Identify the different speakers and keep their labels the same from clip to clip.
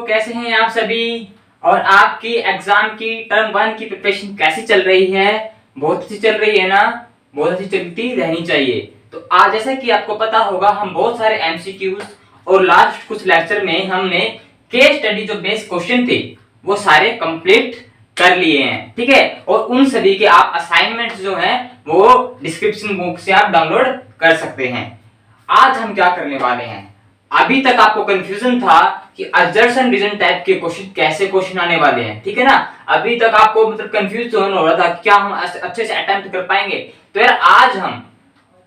Speaker 1: कैसे हैं आप सभी। और आपकी एग्जाम की टर्म 1 की प्रिपरेशन कैसी चल रही है? बहुत अच्छी चल रही है ना? बहुत अच्छी चलती रहनी चाहिए। तो आज जैसा कि आपको पता होगा, हम बहुत सारे एमसीक्यूज और लास्ट कुछ लेक्चर में हमने केस स्टडी जो बेस क्वेश्चन थे वो सारे कंप्लीट कर लिए हैं, ठीक है। और उन सभी के आप असाइनमेंट जो हैं वो डिस्क्रिप्शन बुक से आप डाउनलोड कर सकते हैं। आज हम क्या करने वाले हैं, अभी तक आपको कंफ्यूजन था कि असर्शन रीजन टाइप के क्वेश्चन कैसे क्वेश्चन आने वाले हैं, ठीक है ना। अभी तक आपको मतलब कंफ्यूज हो रहा था क्या हम अच्छे से अटेम्प्ट कर पाएंगे। तो यार आज हम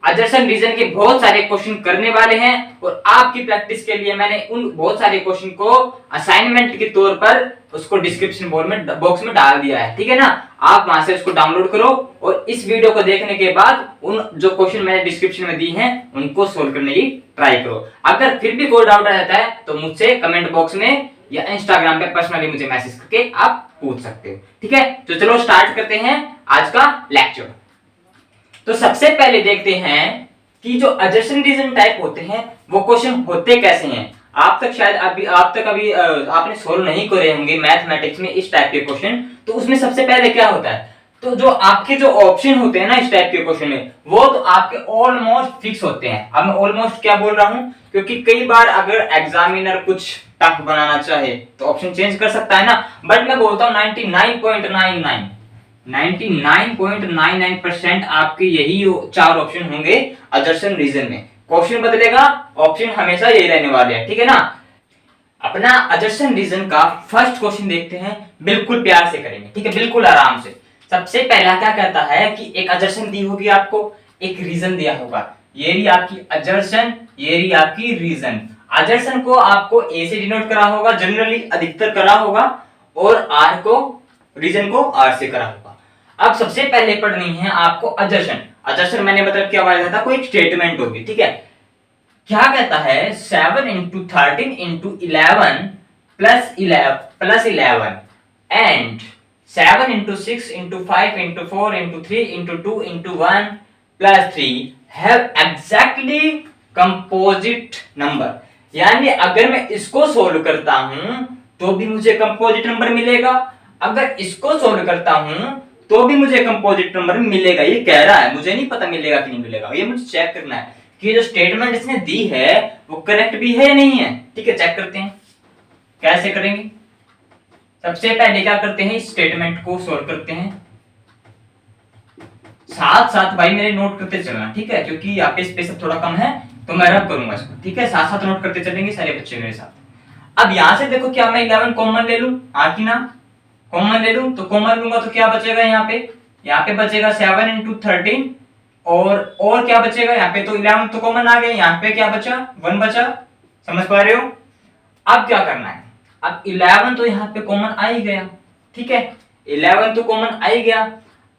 Speaker 1: असर्शन रीजन के बहुत सारे क्वेश्चन करने वाले हैं और आपकी प्रैक्टिस के लिए मैंने उन बहुत सारे क्वेश्चन को असाइनमेंट के तौर पर उसको डिस्क्रिप्शन बॉक्स में डाल दिया है, ठीक है ना। आप वहां से उसको डाउनलोड करो और इस वीडियो को देखने के बाद उन जो क्वेश्चन मैंने डिस्क्रिप्शन में दी हैं उनको सोल्व करने की ट्राई करो। अगर फिर भी कोई डाउट आ जाता है तो मुझसे कमेंट बॉक्स में या इंस्टाग्राम पे पर्सनली मुझे मैसेज करके आप पूछ सकते हो, ठीक है। तो चलो स्टार्ट करते हैं आज का लेक्चर। तो सबसे पहले देखते हैं कि जो असर्शन रीजन टाइप होते हैं वो क्वेश्चन होते कैसे हैं। आप तक शायद अभी आपने सोल्व नहीं करे होंगे मैथमेटिक्स में इस टाइप के क्वेश्चन। तो उसमें सबसे पहले क्या होता है, तो जो आपके जो ऑप्शन होते हैं ना इस टाइप के क्वेश्चन में वो तो आपके ऑलमोस्ट फिक्स होते हैं। अब मैं ऑलमोस्ट क्या बोल रहा हूं, क्योंकि कई बार अगर एग्जामिनर कुछ टफ बनाना चाहे तो ऑप्शन चेंज कर सकता है ना। बट मैं बोलता हूं 99.99% आपके यही चार ऑप्शन होंगे असर्शन रीजन में। क्वेश्चन बदलेगा, ऑप्शन हमेशा यही रहने वाले हैं, ठीक है ना। अपना असर्शन रीजन का फर्स्ट क्वेश्चन देखते हैं, बिल्कुल प्यार से करेंगे, ठीक है, बिल्कुल आराम से। सबसे पहला क्या कहता है कि एक असर्शन दी होगी आपको, एक रीजन दिया होगा। ये रही आपकी असर्शन, ये रही आपकी रीजन। असर्शन को आपको ए से डिनोट करा होगा, जनरली अधिकतर करा होगा, और आर को रीजन को आर से करा होगा। अब सबसे पहले पढ़नी है आपको असर्शन। असर्शन मैंने मतलब क्या बताया था, कोई एक स्टेटमेंट होगी, ठीक है। क्या कहता है 7 into 13 into 11 plus 11 and 7 into 6 into 5 into 4 into 3 into 2 into 1 plus 3 have exactly composite number। यानी अगर मैं इसको सोल्व करता हूं तो भी मुझे कंपोजिट नंबर मिलेगा, अगर इसको सोल्व करता हूं तो भी मुझे कंपोजिट नंबर मिलेगा। ये कह रहा है, मुझे नहीं पता मिलेगा कि नहीं मिलेगा, ये मुझे चेक करना है कि जो स्टेटमेंट इसने दी है वो करेक्ट भी है या नहीं है, ठीक है। चेक करते हैं कैसे करेंगे। सबसे पहले क्या करते हैं, इस स्टेटमेंट को सोल्व करते हैं। साथ साथ भाई मेरे नोट करते चलना, ठीक है, क्योंकि यहाँ पे स्पेस थोड़ा कम है तो मैं रब करूंगा इसको, ठीक है। साथ साथ नोट करते चलेंगे सारे बच्चे मेरे साथ। अब यहां से देखो, क्या मैं 11 कॉमन ले लूं, हाँ कि ना। कॉमन ले लूं तो कॉमन लूंगा तो क्या बचेगा, यहाँ पे बचेगा 7 into 13 और क्या बचेगा, यहाँ पे तो 11 तो कॉमन आ गए, यहाँ पे क्या बचा, 1 बचा। समझ पा रहे हो। अब क्या करना है, अब 11 तो यहाँ पे कॉमन आ ही गया, ठीक है, 11 तो कॉमन आ ही गया।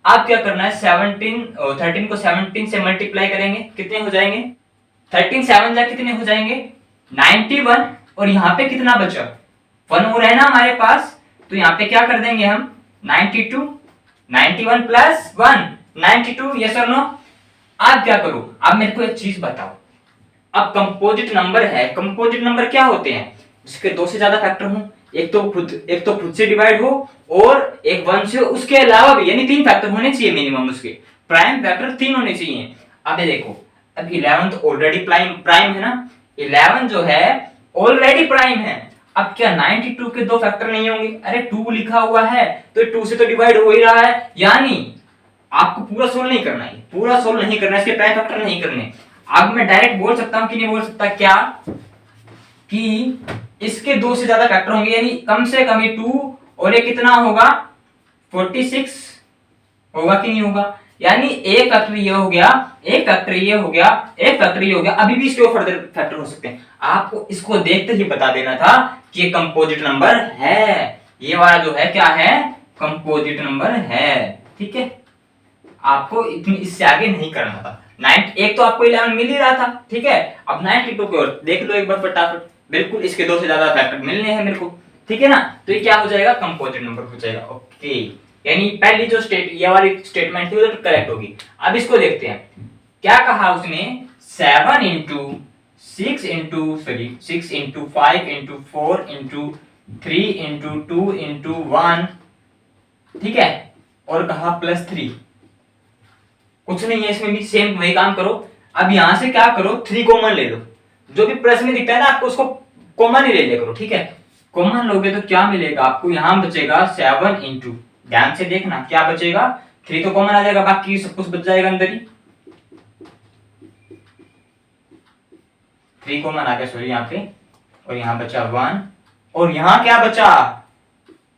Speaker 1: अब क्या करना है, 13 को 17 से मल्टीप्लाई करेंगे, कितने हो जाएंगे, 13 7 जा कितने हो जाएंगे 91। और यहाँ पे कितना बचा, 1 और है ना हमारे पास, तो यहाँ पे क्या कर देंगे हम 92, 91 प्लस 1 92, यस और नो। अब क्या करूं, अब मेरे को एक चीज बताओ, अब कंपोजिट नंबर है, कंपोजिट नंबर क्या होते हैं, जिसके 2 से ज्यादा फैक्टर हो, एक तो खुद से डिवाइड हो और एक 1 से, उसके अलावा भी, यानी 3 फैक्टर होने चाहिए मिनिमम, उसके प्राइम फैक्टर 3 होने चाहिए। अब देखो, अब 11 तो ऑलरेडी प्राइम है ना, 11 जो है ऑलरेडी प्राइम है। अब क्या 92 के 2 फैक्टर नहीं होंगे, अरे 2 लिखा हुआ है तो 2 से तो डिवाइड हो ही रहा है, यानी आपको पूरा सोल्व नहीं करना है, पूरा सोल्व नहीं करना है, इसके प्राइम फैक्टर नहीं करने। अब मैं डायरेक्ट बोल सकता हूं कि नहीं बोल सकता, क्या कि इसके 2 से ज्यादा फैक्टर होंगे, यानी कम से कम ये 2 और ये कितना होगा 46 होगा कि नहीं होगा। यानी एक फैक्टर ये हो गया, एक फैक्टर ये हो गया, एक फैक्टर ये हो गया, अभी भी इसके फर्दर फैक्टर हो सकते हैं। आपको इसको देखते ही बता देना था कि ये कंपोजिट नंबर है, ये वाला जो है क्या है, कंपोजिट नंबर है, ठीक है। आपको इतनी इससे आगे नहीं करना था। 9 एक तो आपको 11 मिल ही रहा था, ठीक है। अब 92 को देख लो एक बार फटाफट, बिल्कुल इसके 2 से ज्यादा फैक्टर मिलने हैं मेरे को, ठीक है ना। तो ये क्या हो जाएगा, कंपोजिट नंबर हो जाएगा, ओके। यानी पहली जो ये वाली स्टेटमेंट थी वो तो करेक्ट होगी। अब इसको देखते हैं, क्या कहा उसने, 7 into 6 into 5 into 4 into 3 into 2 into 1, ठीक है, और कहा +3। कुछ नहीं है इसमें भी, सेम वही काम करो। अब यहां से क्या करो, 3 कॉमन ले लो, जो भी प्लस में दिखता है ना आपको उसको कॉमन ही ले लिया करो, ठीक है। कॉमन लोगे तो क्या मिलेगा आपको, यहां बचेगा 7 इंटू, ध्यान से देखना क्या बचेगा, 3 तो कॉमन आ जाएगा, बाकी सब कुछ बच जाएगा अंदर ही। 3 कॉमन आ गया, सॉरी यहाँ पे, और यहाँ बचा 1, और यहाँ क्या बचा,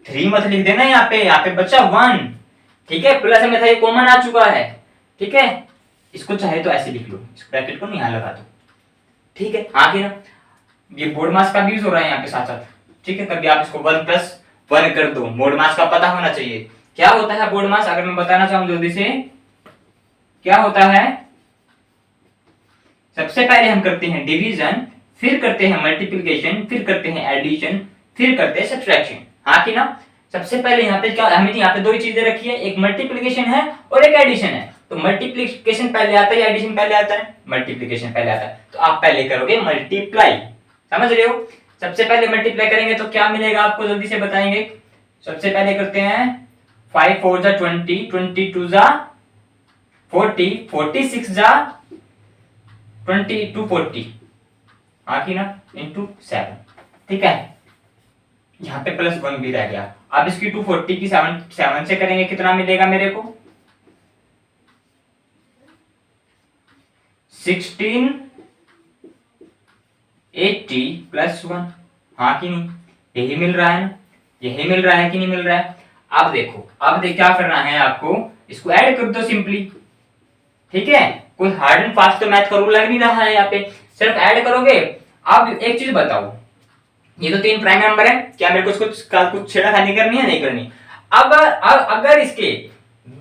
Speaker 1: 3 मत लिख देना यहाँ पे बचा 1, ठीक है। प्लस में था ये कॉमन आ चुका है, ठीक है। इसको चाहे तो ऐसे लिख लो, इस ब्रैकेट को नहीं यहाँ लगा दो, ठीक है। आगे ना ये बोर्ड मास का भी यूज हो रहा है यहाँ पे साथ साथ, ठीक है। कभी आप इसको 1+1 कर दो, बोर्ड मास का पता होना चाहिए क्या होता है बोर्ड मास। अगर मैं बताना चाहूँ जल्दी से, क्या होता है, सबसे पहले हम करते हैं डिवीजन, फिर करते हैं मल्टीप्लिकेशन, फिर करते हैं एडिशन, फिर करते हैं सब्ट्रैक्शन, हाँ कि ना। सबसे पहले यहाँ पे क्या, हमें यहाँ पे दो ही चीजें रखी है, एक मल्टीप्लिकेशन है और एक एडिशन है। तो मल्टीप्लिकेशन पहले आता है या एडिशन पहले आता है, मल्टीप्लिकेशन पहले आता है। तो आप पहले करोगे मल्टीप्लाई, समझ रहे हो। सबसे पहले मल्टीप्लाई करेंगे तो क्या मिलेगा आपको, जल्दी से बताएंगे। सबसे पहले करते हैं 5 4 जा 20, 22 जा 40, 46 जा 22 40, हाँ कि ना, इंटू 7, ठीक है। यहाँ पे +1 भी रह गया। अब इसकी 240 की 7 से करेंगे, कितना मिलेगा मेरे को, 1680 +1, हाँ कि नहीं, यही मिल रहा है ना, यही मिल रहा है कि नहीं मिल रहा है। अब देखो, अब देख क्या करना है आपको, इसको ऐड कर दो सिंपली, ठीक है। कोई हार्ड एंड फास्ट तो मैथ का रूल लग नहीं रहा है यहाँ पे, सिर्फ ऐड करोगे। अब एक चीज बताओ, ये तो 3 प्राइम नंबर है, क्या मेरे को कुछ छेड़खानी करनी है, नहीं करनी। अब अगर इसके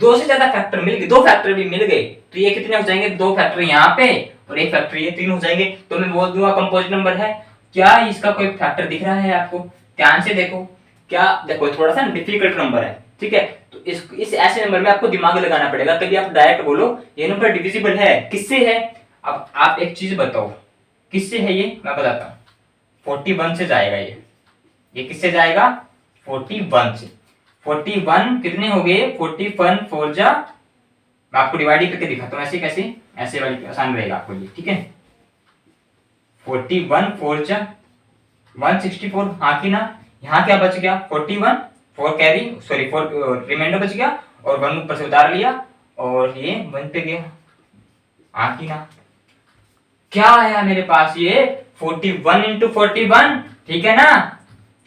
Speaker 1: 2 से ज्यादा फैक्टर मिल गए, 2 फैक्टर भी मिल गए, तो ये कितने हो जाएंगे, 2 फैक्टर यहाँ पे और 1 फैक्टर ये, 3 हो जाएंगे। तो मैं बोल दूंगा कंपोजिट नंबर है। क्या इसका कोई फैक्टर दिख रहा है आपको, ध्यान से देखो, क्या देखो, थोड़ा सा डिफिकल्ट नंबर है, ठीक है। तो इस ऐसे नंबर में आपको दिमाग लगाना पड़ेगा, कभी आप डायरेक्ट बोलो ये नंबर डिविजिबल है, किससे है। अब आप एक चीज बताओ, किससे है ये, मैं बताता हूँ। 41 से जाएगा ये किससे जाएगा, 41 से। 41 कितने हो गए, 41 4 जा, मैं आपको डिवाइड करके दिखाता हूँ, ऐसे कैसे, ऐसे वाली आसान रहेगा आपको ये, ठीक है। 41 4 जा 164, हाँ कि ना। यहाँ क्या बच गया, 41 4 कैरी, सॉरी 4 रिमाइंडर बच गया, और 1 ऊपर से उतार लिया, और ये 1 पे गया, हाँ कि ना। क्या आया मेरे पास, ये 41 इंटू 41, ठीक है ना।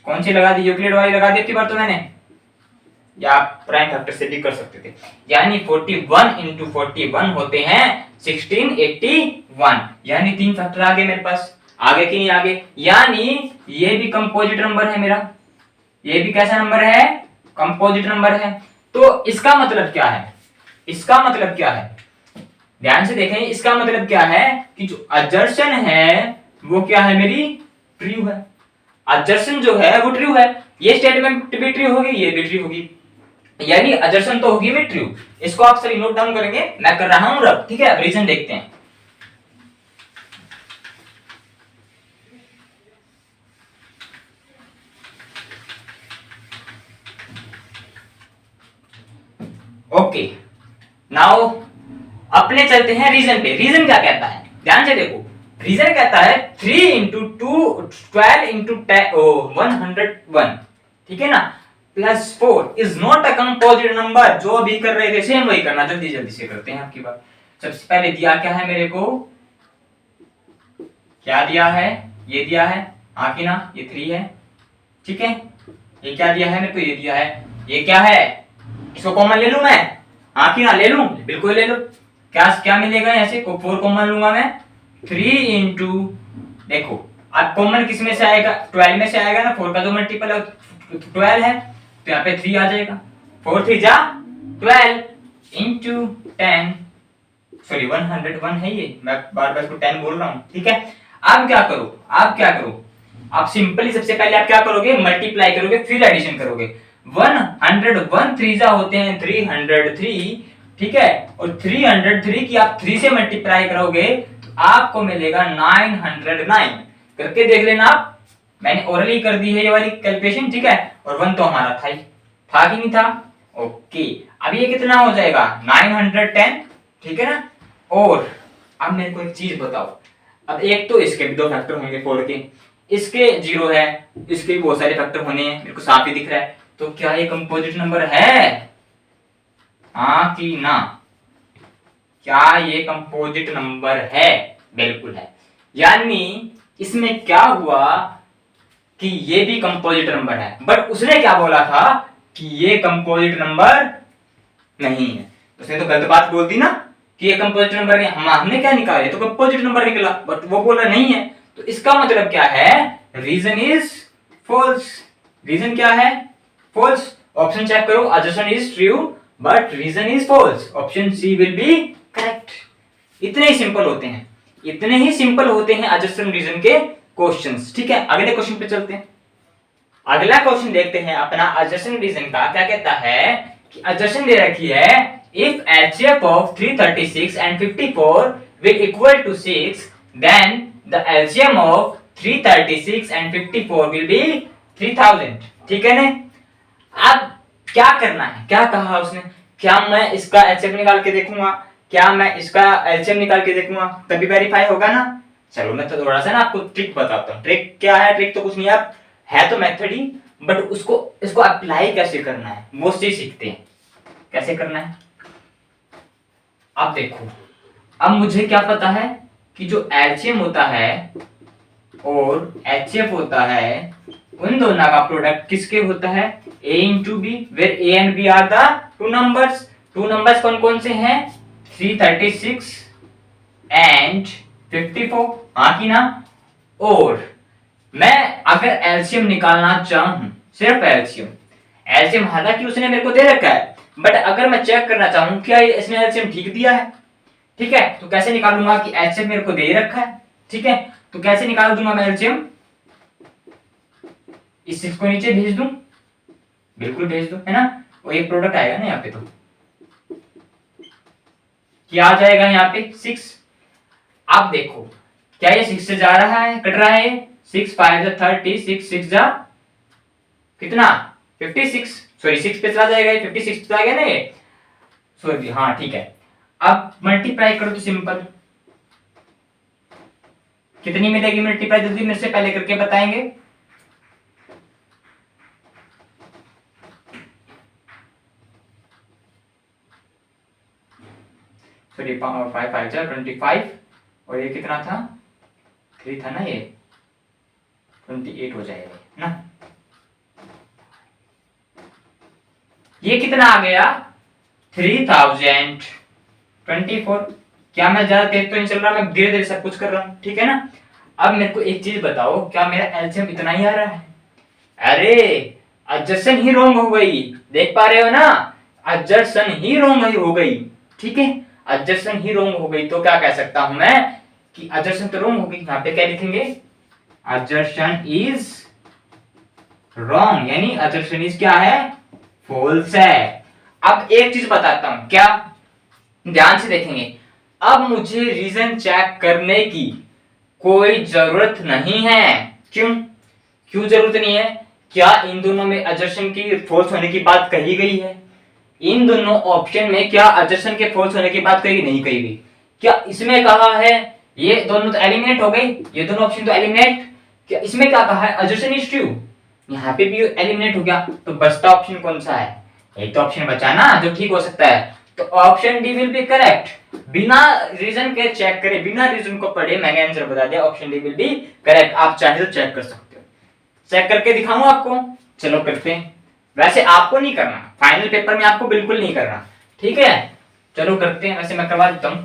Speaker 1: कौन सी लगा दी, यूक्लिड वाली लगा दी थी बार तो मैंने, या आप प्राइम फैक्टर से भी कर सकते थे। यानी 41 इंटू 41 होते हैं 1681, यानी 3 फैक्टर आ गए मेरे पास, आगे कि नहीं आगे। यानी ये भी कंपोजिट नंबर है मेरा, ये भी कैसा नंबर है, कंपोजिट नंबर है। तो इसका मतलब क्या है, इसका मतलब क्या है, ध्यान से देखें, इसका मतलब क्या है कि जो अजर्शन है वो क्या है, मेरी ट्रू है। अजर्शन जो है वो ट्रू है, ये स्टेटमेंट भी ट्रू होगी, ये भी ट्रू होगी, यानी अजर्शन तो होगी भी ट्रू। इसको आप सभी नोट डाउन करेंगे, मैं कर रहा हूं रब, ठीक है। अब रीजन देखते हैं। ओके, नाउ अपने चलते हैं रीजन पे। रीजन क्या कहता है, ध्यान से देखो। रीजन कहता है 3 इंटू 2 12 इंटू 101, ठीक है ना, +4 is not a composite number. जो अभी कर रहे थे सेम वही करना, जल्दी जल्दी से करते हैं आपकी बात। सबसे पहले दिया क्या है मेरे को, क्या दिया है, ये दिया है, हाँ कि ना, ये 3 है, ठीक है। ये क्या दिया है मेरे को, ये दिया है, ये क्या है, इसको कॉमन ले लूं मैं, हाँ कि ना, ले लूं, बिल्कुल ले लो। क्या क्या मिलेगा, यहाँ से 4 कॉमन लूंगा मैं, 3 इंटू, देखो अब कॉमन किस में से आएगा, 12 में से आएगा ना, 4 का जो मल्टीपल है 12 है, तो यहाँ पे 3 आ जाएगा, 4 3 जा 12 इंटू 10, सॉरी 101 है ये, मैं बार बार इसको 10 बोल रहा हूँ, ठीक है। अब क्या करो, आप क्या करो, आप सिंपली सबसे पहले आप क्या करोगे, मल्टीप्लाई करोगे, फिर एडिशन करोगे। 101 3 जा होते हैं 303, ठीक है, और 303 की आप 3 से मल्टीप्लाई करोगे तो आपको मिलेगा 909, करके देख लेना आप, मैंने ओरली कर दी है ये वाली कैलकुलेशन, ठीक है। और 1 तो हमारा था ही, था कि नहीं था? ओके, अब ये कितना हो जाएगा 910, ठीक है ना। और अब मेरे को एक चीज बताओ, अब एक तो इसके भी दो फैक्टर होंगे 4 के, इसके 0 है, इसके भी बहुत सारे फैक्टर होने हैं, मेरे को साफ ही दिख रहा है। तो क्या ये कंपोजिट नंबर है? हाँ कि ना? क्या ये कंपोजिट नंबर है? बिल्कुल है। यानी इसमें क्या हुआ कि ये भी कंपोजिट नंबर है, बट उसने क्या बोला था कि ये कंपोजिट नंबर नहीं है। उसने तो गलत बात बोल दी ना कि ये कंपोजिट नंबर नहीं। हमने क्या निकाला, ये तो कंपोजिट नंबर निकला, बट वो बोल रहा नहीं है। तो इसका मतलब क्या है? Reason is false. रीजन क्या है? फॉल्स। ऑप्शन चेक करो, assertion is true but reason is false. Option C will be correct. इतने ही सिंपल होते हैं, इतने ही सिंपल होते हैं assertion रीजन के क्वेश्चंस, ठीक है। अगले क्वेश्चन पे चलते हैं। अगला क्वेश्चन देखते हैं अपना assertion रीजन का। क्या कहता है कि assertion दे रखी है, if HCF of 336 and 54 will equal to 6, then the LCM of 336 and 54 will be 3000, ठीक है ना। अब क्या करना है, क्या कहा उसने? क्या मैं इसका HCF निकाल के देखूंगा, क्या मैं इसका LCM निकाल के देखूंगा, तभी वेरीफाई होगा ना। चलो मैं तो थोड़ा सा ना आपको ट्रिक बताता हूँ। ट्रिक क्या है? ट्रिक तो कुछ नहीं है तो मेथड ही, बट इसको अप्लाई कैसे करना है वो चीज सीखते हैं। कैसे करना है अब देखो। अब मुझे क्या पता है कि जो LCM होता है और HCF होता है, उन दोनों का प्रोडक्ट किसके होता है? A into B, where A and B are the two numbers. Two numbers कौन कौन से हैं? 336 and 54, हाँ कि ना। और मैं अगर LCM निकालना चाहूं, सिर्फ LCM हालांकि उसने मेरे को दे रखा है, बट अगर मैं चेक करना चाहूं क्या इसने LCM ठीक दिया है, ठीक है, तो कैसे निकालूंगा कि LCM मेरे को दे रखा है, ठीक है। तो कैसे निकाल दूंगा मैं LCM? इस 6 को नीचे भेज दूं, बिल्कुल भेज दूं, है ना। और एक प्रोडक्ट आएगा ना यहाँ पे, तो क्या आ जाएगा यहाँ पे 6। अब देखो क्या ये 6 से जा रहा है, कट रहा है। 6 5 जा 36, 6 जा कितना 56, सॉरी 6 पे चला जाएगा, 56 पे चला गया ना ये, सॉरी हाँ ठीक है। अब मल्टीप्लाई करो तो सिंपल कितनी मिलेगी मल्टीप्लाई, जल्दी मेरे से पहले करके बताएंगे। सॉरी 5 5 जा 25, और ये कितना था 3 था ना, ये 28 हो जाएगा ना। ये कितना आ गया 3024। क्या मैं ज्यादा तेज तो नहीं चल रहा, मैं धीरे धीरे सब कुछ कर रहा हूँ, ठीक है ना। अब मेरे को एक चीज बताओ, क्या मेरा एलसीएम इतना ही आ रहा है? अरे एडजस्टन ही रॉन्ग हो गई, देख पा रहे हो ना, एडजस्टन ही रॉन्ग हो गई, ठीक है। एडजस्टन ही रॉन्ग हो गई तो क्या कह सकता हूं मैं कि एडजस्टन तो रॉन्ग हो गई। यहाँ पे क्या लिखेंगे? एडजस्टन इज रॉन्ग, यानी एडजस्टन इज क्या है? फॉल्स है। अब एक चीज बताता हूं, क्या ध्यान से देखेंगे। अब मुझे रीजन चेक करने की कोई जरूरत नहीं है। क्यों जरूरत नहीं है? क्या इन दोनों में एडजस्टन की फॉल्स होने की बात कही गई है? इन दोनों ऑप्शन में क्या एडजस्टन के फॉल्स होने की बात कही नहीं कही गई? क्या इसमें कहा है ये दोनों तो एलिमिनेट हो गए, ये दोनों ऑप्शन तो एलिमिनेट। क्या इसमें क्या कहा है? एडजस्टन इज ट्रू, यहाँ पे भी एलिमिनेट हो गया, तो बचता ऑप्शन कौन सा है? एक तो ऑप्शन बचा ना जो ठीक हो सकता है, तो option D will be correct. बिना रीजन के चेक करे, बिना रीजन को पढ़े मैंने आंसर बता दिया, option D will be correct. आप चाहे तो चेक कर सकते हो, चेक करके दिखाऊं आपको? चलो करते हैं। वैसे आपको नहीं करना, फाइनल पेपर में आपको बिल्कुल नहीं करना, ठीक है। चलो करते हैं, वैसे मैं करवा देता हूं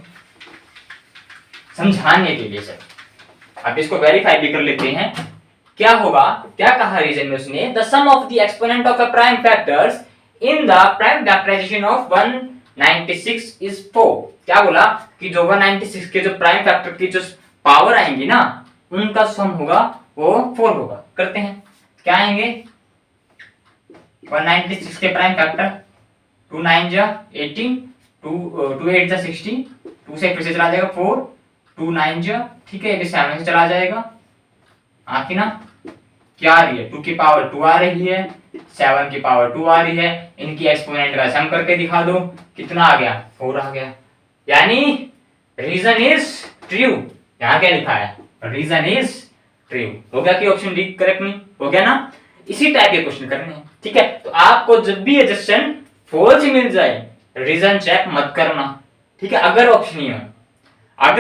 Speaker 1: समझाने के लिए सर। अब इसको वेरीफाई भी कर लेते हैं क्या होगा। क्या कहा रीजन में उसने? The sum of the exponent of a prime factors in the prime factorization of 196 is 4। क्या बोला कि जो 196 के जो प्राइम फैक्टर की जो पावर आएंगी ना, उनका सम होगा वो 4 होगा। करते हैं, क्या आएंगे 196 के प्राइम फैक्टर, 2 9 जा 18, 2 8 जा 16, 2 से फिर से चला जाएगा 4, 2 9 जा, ठीक है, ये 7 से चला जाएगा, हाँ कि ना। क्या आ रही है, 2 की पावर 2 आ रही है, 7 की पावर 2 आ रही है, इनकी एक्सपोनेंट का सम करके दिखा दो, कितना आ गया, 4 आ गया। यानी रीजन इज ट्रू। यहाँ क्या लिखा है, रीजन इज ट्रू। हो गया कि ऑप्शन डी करेक्ट नहीं हो गया ना। इसी टाइप के क्वेश्चन करने हैं, ठीक है। तो आपको जब भी एडजस्टन फॉल्स मिल जाए रीजन चेक मत करना, ठीक है। अगर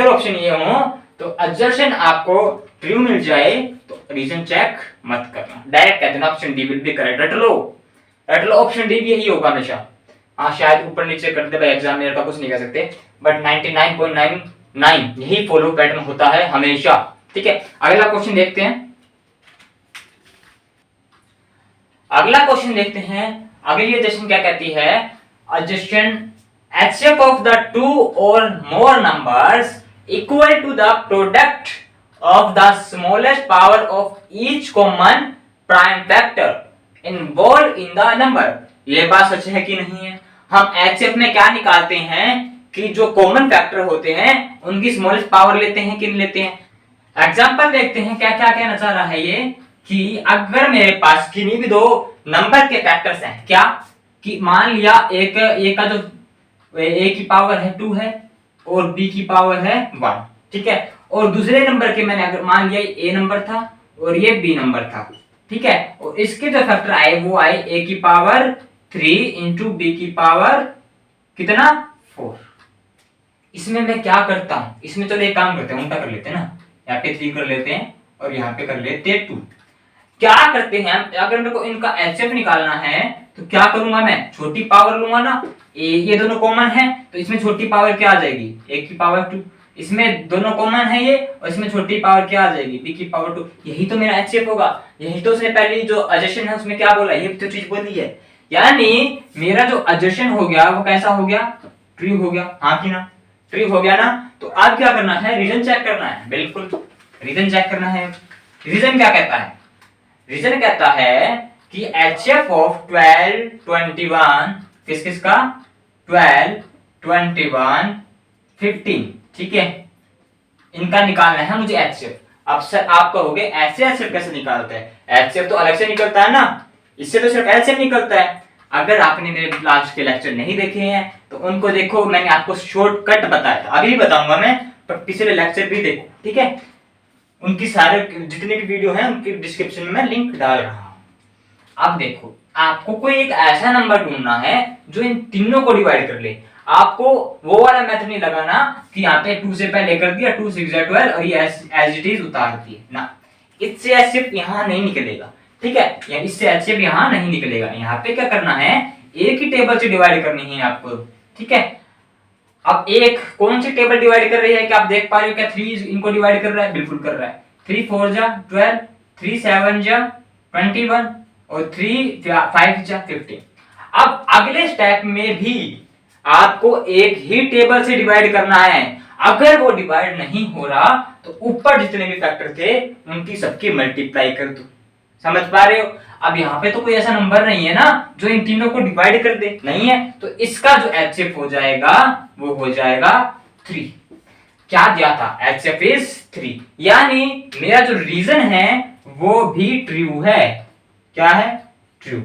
Speaker 1: ऑप्शन ये हो तो एडजस्टन आपको ट्रू मिल जाए तो रीजन चेक मत करना, डायरेक्ट कह देना option D will be correct. रट लो ऑप्शन डी भी यही होगा हमेशा। हाँ शायद ऊपर नीचे कर दे भाई, एग्जामिनर का कुछ नहीं कह सकते, बट 99.99 यही फॉलो पैटर्न होता है हमेशा, ठीक है। अगला क्वेश्चन देखते हैं। अगली एडजस्टन क्या कहती है, adjacent HCF of the two or more numbers equal to the product of the smallest power of each common prime factor involved in the number। ये बात सच है कि नहीं है। हम HCF में क्या निकालते हैं कि जो कॉमन फैक्टर होते हैं उनकी स्मॉलेस्ट पावर लेते हैं कि नहीं लेते हैं। एग्जांपल देखते हैं क्या क्या कहना चाह रहा है ये, कि अगर मेरे पास किन्हीं भी दो नंबर के फैक्टर्स हैं, क्या कि मान लिया एक का जो a की पावर है 2 है और b की पावर है 1, ठीक है। और दूसरे नंबर के मैंने अगर मान लिया a नंबर था और ये b नंबर था, ठीक है। और इसके जो फैक्टर आए वो आए a की पावर 3 इंटू b की पावर कितना 4। इसमें मैं क्या करता हूं, इसमें चलो एक काम करते हैं, उल्टा कर लेते हैं ना, यहाँ पे 3 कर लेते हैं और यहाँ पे कर लेते हैं 2। क्या करते हैं, अगर मेरे को इनका HCF निकालना है तो क्या करूंगा, मैं छोटी पावर लूंगा ना, ये दोनों कॉमन है तो इसमें छोटी पावर क्या आ जाएगी, a की पावर 2। इसमें दोनों कॉमन है ये और इसमें छोटी पावर क्या आ जाएगी, b की पावर 2। यही तो मेरा HCF होगा। यही तो उसने पहली जो एडजस्टन है उसमें क्या बोला, ये तो चीज बोली है। यानी मेरा जो एडजस्टन हो गया वो कैसा हो गया, ट्रू हो गया, हाँ कि ना, ट्रू हो गया ना। तो अब क्या करना है, रीजन चेक करना है, बिल्कुल रीजन चेक करना है। रीजन क्या कहता है, रीजन कहता है कि HCF ऑफ 12, 21 किसका 12, 21, 15, ठीक है, इनका निकालना है मुझे HCF। अब सर आप कहोगे ऐसे HCF कैसे निकालते हैं, HCF तो अलग से निकलता है ना, इससे तो सिर्फ HCF निकलता है। अगर आपने मेरे लास्ट के लेक्चर नहीं देखे हैं तो उनको देखो, मैंने आपको शॉर्टकट बताया था, अभी बताऊंगा मैं, पर पिछले लेक्चर भी देखो, ठीक है। उनकी सारे जितने भी वीडियो हैं उनकी डिस्क्रिप्शन में मैं लिंक डाल रहा हूं। अब देखो, आपको कोई एक ऐसा नंबर ढूंढना है जो इन तीनों को डिवाइड कर ले। आपको वो वाला मेथड नहीं लगाना कि यहाँ पे 2 से पहले कर दिया, 2 6 12 और ये एज इट इज उतार दिए ना, इससे HCF यहाँ नहीं निकलेगा, ठीक है। या इससे HCF यहाँ नहीं निकलेगा। यहाँ पे क्या करना है, एक ही टेबल से डिवाइड करनी है आपको, ठीक है। अब एक कौन सी टेबल डिवाइड कर रही है, क्या आप देख पा रहे हो, क्या 3 इनको डिवाइड कर रहा है, बिल्कुल कर रहा है। 3 4 जा 12, 3 7 जा 21 और 3 5 जा 15। अब अगले स्टेप में भी आपको एक ही टेबल से डिवाइड करना है। अगर वो डिवाइड नहीं हो रहा तो ऊपर जितने भी फैक्टर थे उनकी सबकी मल्टीप्लाई कर दो। समझ पा रहे हो। अब यहाँ पे तो कोई ऐसा नंबर नहीं है ना जो इन तीनों को डिवाइड कर दे, नहीं है, तो इसका जो HCF हो जाएगा वो हो जाएगा 3। क्या दिया था, HCF इज 3, यानी मेरा जो रीजन है वो भी ट्रू है। क्या है, ट्रू।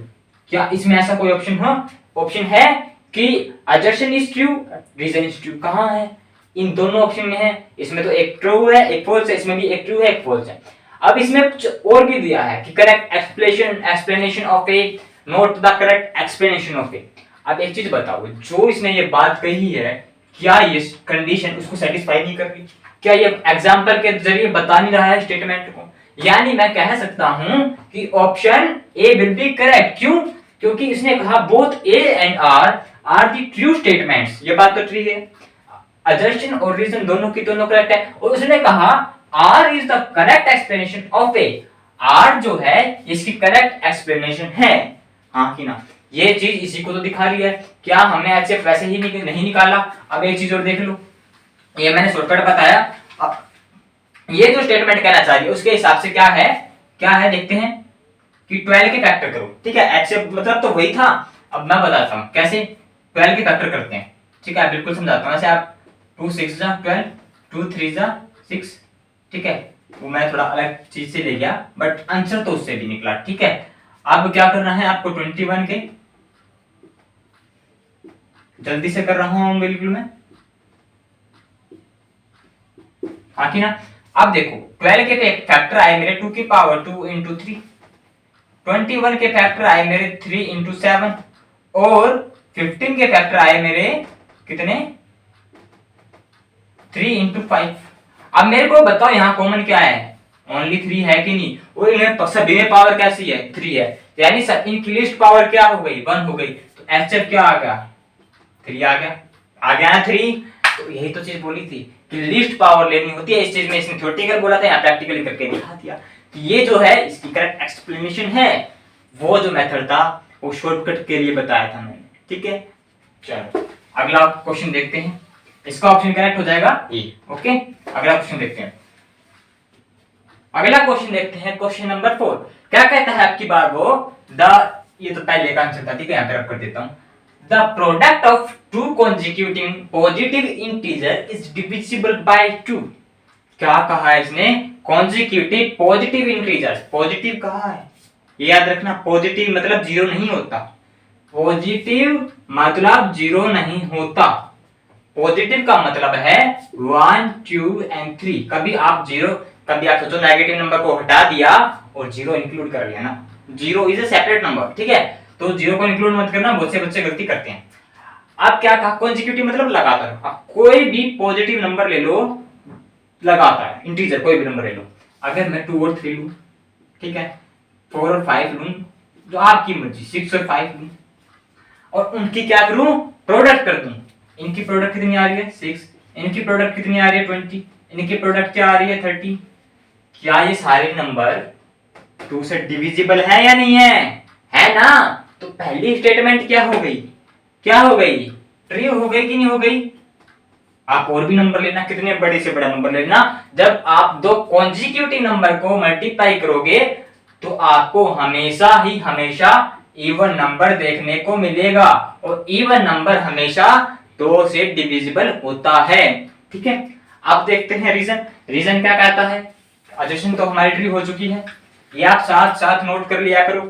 Speaker 1: क्या इसमें ऐसा कोई ऑप्शन है कि एडजस्टन is true, reason is true? कहां है, इन दोनों ऑप्शन में है। इसमें तो एक ट्रू है एक फॉल्स है, इसमें भी एक ट्रू है एक फॉल्स है। अब इसमें कुछ और भी दिया है कि correct explanation of A, not the correct explanation of A. अब एक चीज बताओ, जो इसने ये बात कही है क्या ये कंडीशन उसको सेटिस्फाई नहीं कर रही? क्या ये एग्जांपल के जरिए बता नहीं रहा है स्टेटमेंट को? यानी मैं कह सकता हूं कि option A will be correct. क्यों? क्योंकि इसने कहा both A and R the true statements. ये बात तो ट्रू है, एडजस्टन और रीजन दोनों की दोनों करेक्ट है। और उसने कहा R is the correct explanation of A, R जो है इसकी करेक्ट एक्सप्लेनेशन है, हाँ कि ना। ये चीज इसी को तो दिखा रही है। क्या हमने HCF वैसे ही नहीं निकाला? अब एक चीज और देख लो, ये मैंने शॉर्टकट बताया। अब ये जो स्टेटमेंट कहना चाह रही है उसके हिसाब से क्या है देखते हैं कि 12 के फैक्टर करो, ठीक है। HCF मतलब तो वही था। अब मैं बताता हूं कैसे 12 के फैक्टर करते हैं, ठीक है, बिल्कुल समझाता हूं। ऐसे आप 2 6 जा 12, 2 3 जा 6, ठीक है, वो मैं थोड़ा अलग चीज से ले गया, बट आंसर तो उससे भी निकला। ठीक है, अब क्या करना है आपको 21 के, जल्दी से कर रहा हूं बिल्कुल मैं, हाँ कि ना। अब देखो 12 के फैक्टर आए मेरे 2 की पावर 2 इंटू 3, 21 के फैक्टर आए मेरे 3 इंटू 7, और 15 के फैक्टर आए मेरे कितने 3 इंटू 5। अब मेरे को बताओ यहाँ कॉमन क्या है, ओनली 3 है कि नहीं, और इन्हें सभी में पावर कैसी है 3 है, यानी सब इनकी लिस्ट पावर क्या हो गई 1 हो गई, तो एचएफ क्या आ गया 3 आ गया ना 3। तो यही तो चीज बोली थी कि लिस्ट पावर लेनी होती है, इस चीज में इसने थ्योरेटिकल बोला था, यहाँ प्रैक्टिकली करके दिखा दिया। तो ये जो है इसकी करेक्ट एक्सप्लेनेशन है, वो जो मेथड था वो शॉर्टकट के लिए बताया था मैंने। ठीक है, चलो अगला क्वेश्चन देखते हैं, इसका ऑप्शन करेक्ट हो जाएगा ए। ओके, अगला क्वेश्चन देखते हैं। अगला क्वेश्चन देखते हैं, क्वेश्चन नंबर 4 क्या कहता है आपकी बार वो ये तो पहले का आंसर था, ठीक है, यहाँ पे रख कर देता हूं। The product of two consecutive positive integer is divisible by 2। क्या कहा है इसने, consecutive positive integers, पॉजिटिव कहा है, ये याद रखना, पॉजिटिव मतलब जीरो नहीं होता, पॉजिटिव मतलब जीरो नहीं होता, पॉजिटिव का मतलब है 1 2 एंड 3। कभी आप सोचो नेगेटिव नंबर को हटा दिया और जीरो इंक्लूड कर लिया ना, zero is a separate number, ठीक है, तो जीरो को इंक्लूड मत करना, बहुत से बच्चे गलती करते हैं। अब क्या कहा, कॉन्जिक्यूटिव मतलब लगातार, आप कोई भी पॉजिटिव नंबर ले लो लगातार, इंटीजर कोई भी नंबर ले लो, अगर मैं 2 और 3 लूं, ठीक है, 4 और 5 लूं, जो आपकी मर्जी 6 और 5 लूं, और उनकी क्या करूं, प्रोडक्ट कर दूं। इनकी प्रोडक्ट कितनी आ रही है 6, इनकी प्रोडक्ट कितनी आ रही है 20, इनकी प्रोडक्ट क्या आ रही है 30। क्या ये सारे नंबर 2 से डिविजिबल है या नहीं है ना। तो पहली स्टेटमेंट क्या हो गई, ट्रू हो गई कि नहीं हो गई। आप और भी नंबर लेना, कितने बड़े से बड़ा नंबर लेना, जब आप दो कॉन्जिक्यूटिव नंबर को मल्टीप्लाई करोगे तो आपको हमेशा इवन नंबर देखने को मिलेगा, और इवन नंबर हमेशा 2 से डिविजिबल होता है। ठीक है, अब देखते हैं रीजन क्या कहता है। एडिशन तो हमारी ट्री हो चुकी है, ये आप साथ साथ नोट कर लिया करो।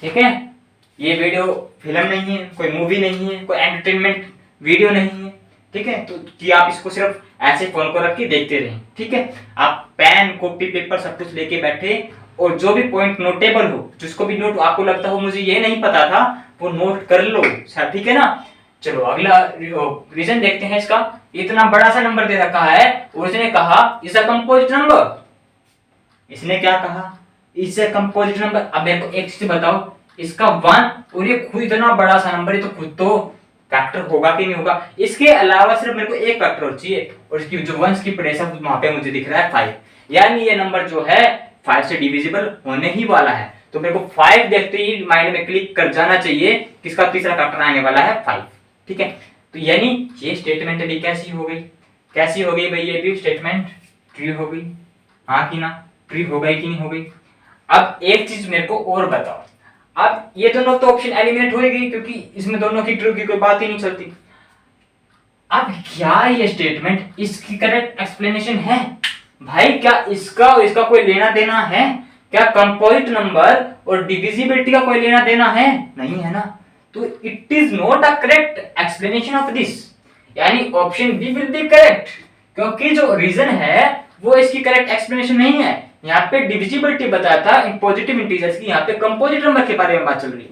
Speaker 1: ठीक है, ये वीडियो फिल्म नहीं है, कोई मूवी नहीं है, कोई एंटरटेनमेंट वीडियो नहीं है, ठीक है, तो कि आप इसको सिर्फ ऐसे फोन को रख के देखते रहें। ठीक है, आप पेन कॉपी पेपर सब कुछ लेके बैठे, और जो भी पॉइंट नोटेबल हो, जिसको भी नोट आपको लगता हो मुझे ये नहीं पता था, वो नोट कर लो सर। ठीक है ना, चलो अगला रीजन देखते हैं इसका। इतना बड़ा सा नंबर दे रखा है और इसने कहा इज अ कंपोजिट नंबर, इसने क्या कहा इज अ कंपोजिट नंबर। अब मेरे को एक चीज बताओ, इसका 1 और ये खुद इतना बड़ा सा नंबर है, तो खुद तो फैक्टर होगा कि नहीं होगा। इसके अलावा सिर्फ मेरे को एक फैक्टर और चाहिए, और इसकी जो वंस की प्लेस है वहां पे मुझे दिख रहा है 5, यानी ये नंबर जो है 5 से डिविजिबल होने ही वाला है। तो मेरे को 5 देखते ही माइंड में क्लिक कर जाना चाहिए, किसका तीसरा फैक्टर आने वाला है 5। ठीक है, तो यानी ये स्टेटमेंट अभी कैसी हो गई भाई, ये भी स्टेटमेंट ट्रू हो गई, हाँ कि ना, ट्रू हो गई कि नहीं हो गई। अब एक चीज मेरे को और बताओ, अब ये दोनों तो ऑप्शन एलिमिनेट हो गई, क्योंकि इसमें दोनों की ट्रू की कोई बात ही नहीं चलती। अब क्या ये स्टेटमेंट इसकी करेक्ट एक्सप्लेनेशन है भाई, क्या इसका कोई लेना देना है, क्या कंपोजिट नंबर और डिविजिबिलिटी का कोई लेना देना है, नहीं है ना, तो it is not a correct explanation of this, यानी option B will be correct, क्योंकि जो रीजन है वो इसकी करेक्ट एक्सप्लेनेशन नहीं है। यहाँ पे डिविजिबिलिटी बताया था इन पॉजिटिव इंटीजर्स की, यहाँ पे कंपोजिट नंबर के बारे में बात चल रही है।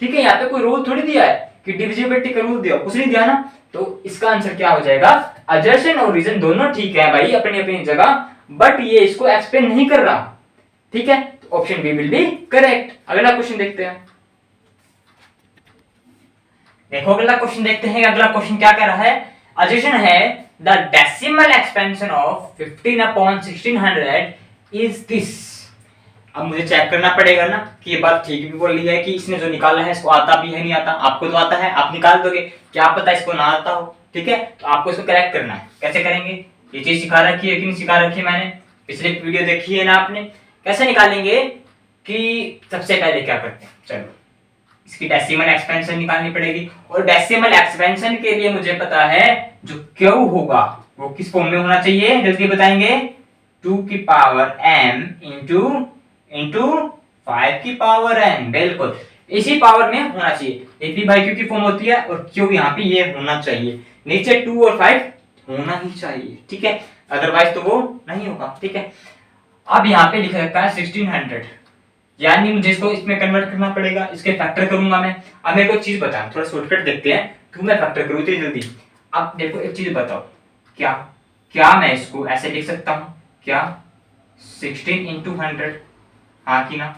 Speaker 1: ठीक है, यहाँ पे कोई रूल थोड़ी दिया है कि डिविजिबिलिटी का रूल दिया, कुछ नहीं दिया ना, तो इसका आंसर क्या हो जाएगा, असर्शन और रीजन दोनों ठीक है भाई अपनी अपनी जगह, बट ये इसको एक्सप्लेन नहीं कर रहा। ठीक है, तो option B will be correct. अगला क्वेश्चन देखते हैं, देखो अगला क्वेश्चन देखते हैं, अगला क्वेश्चन क्या कह रहा है, असर्शन है the decimal expansion of 15/1600 is this. अब मुझे चेक करना पड़ेगा ना कि ये बात ठीक भी बोल रही है, कि इसने जो निकाला है इसको आता भी है नहीं आता, आपको तो आता है आप निकाल दोगे, क्या पता इसको ना आता हो। ठीक है, तो आपको इसको करेक्ट करना है, कैसे करेंगे, ये चीज सिखा रखी है कि नहीं सिखा रखी है, मैंने पिछले वीडियो देखी है ना आपने, कैसे निकालेंगे कि सबसे पहले क्या करते हैं, चलो इसकी डेसिमल एक्सपेंशन निकालनी पड़ेगी, और डेसिमल एक्सपेंशन के लिए मुझे पता है जो क्यू होगा वो किस फॉर्म में होना चाहिए, जल्दी बताएंगे, 2 की पावर m इंटू इंटू 5 की पावर n। बिल्कुल इसी पावर में होना चाहिए, ये p बाई q की फॉर्म होती है और q यहाँ पे ये होना चाहिए, नीचे 2 और 5 होना ही चाहिए, ठीक है, अदरवाइज तो वो नहीं होगा, ठीक है। अब यहाँ पे लिखा रखा है 1600, यानी मुझे इसको इसमें कन्वर्ट करना पड़ेगा, इसके फैक्टर करूंगा मैं। अब मेरे को एक चीज बताओ, थोड़ा शॉर्टकट देखते हैं, क्यों मैं फैक्टर करूँ इतनी जल्दी। अब देखो एक चीज बताओ, क्या क्या मैं इसको ऐसे लिख सकता हूँ क्या, 16 इंटू 100, हाँ कि ना,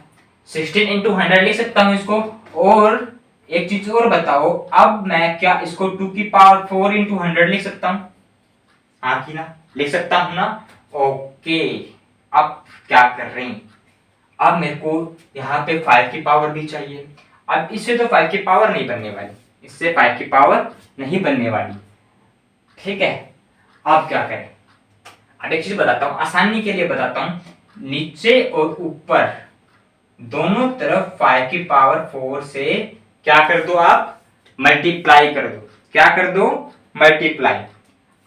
Speaker 1: 16 इंटू 100 लिख सकता हूँ इसको। और एक चीज और बताओ, अब मैं क्या इसको 2 की पावर 4 इंटू 100 लिख सकता हूँ, हाँ कि ना, लिख सकता हूँ ना। ओके, अब क्या कर रहे हैं, अब मेरे को यहाँ पे 5 की पावर भी चाहिए। अब इससे तो 5 की पावर नहीं बनने वाली, इससे 5 की पावर नहीं बनने वाली, ठीक है। अब क्या करें, अब एक चीज बताता हूँ, आसानी के लिए बताता हूँ, नीचे और ऊपर दोनों तरफ 5 की पावर 4 से क्या कर दो आप, मल्टीप्लाई कर दो। क्या कर दो, मल्टीप्लाई।